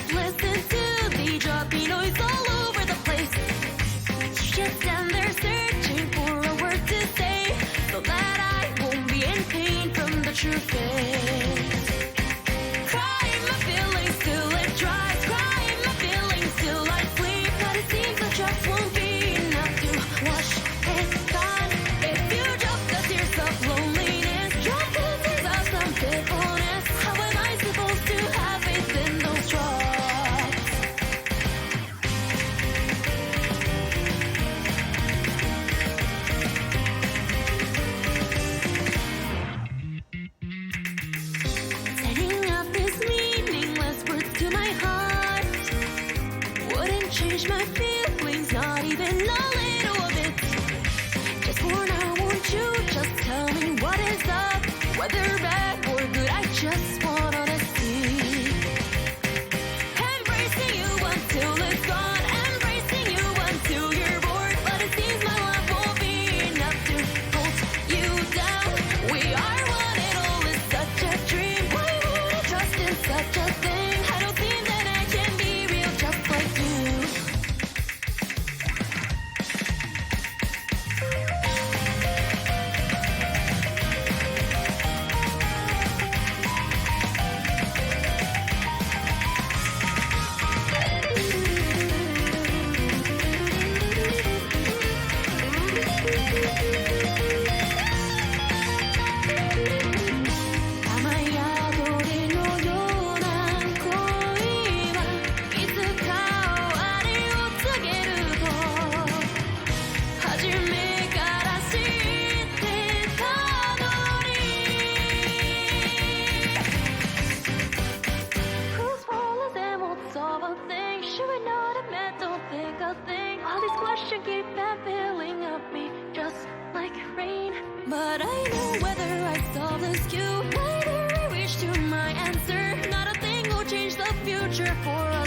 just listen to the dropping noise all over the place. You just stand there searching for a word to say, so that I won't be in pain from the truth. Crying my feelings till it dries, crying my feelings till I sleep. But it seems the drops won't be enough to wash it gone. If you drop the tears of loneliness, drop the tears of some pitifulness, how am I supposed to have faith in those drops? Setting up these meaningless words to my heart wouldn't change my feelings, not even a little bit. Just for now, won't you just tell me what is up? Whether bad or good, I just want honesty. Embracing you until it's gone, embracing you until you're bored. But it seems my love won't be enough to hold you down. We are one, it all is such a dream. Why would I trust in such a thing? I don't think that I can be real just like you. All these questions keep filling up me just like rain. But I know whether I solve this cue, whether I reach to my answer, not a thing will change the future for us.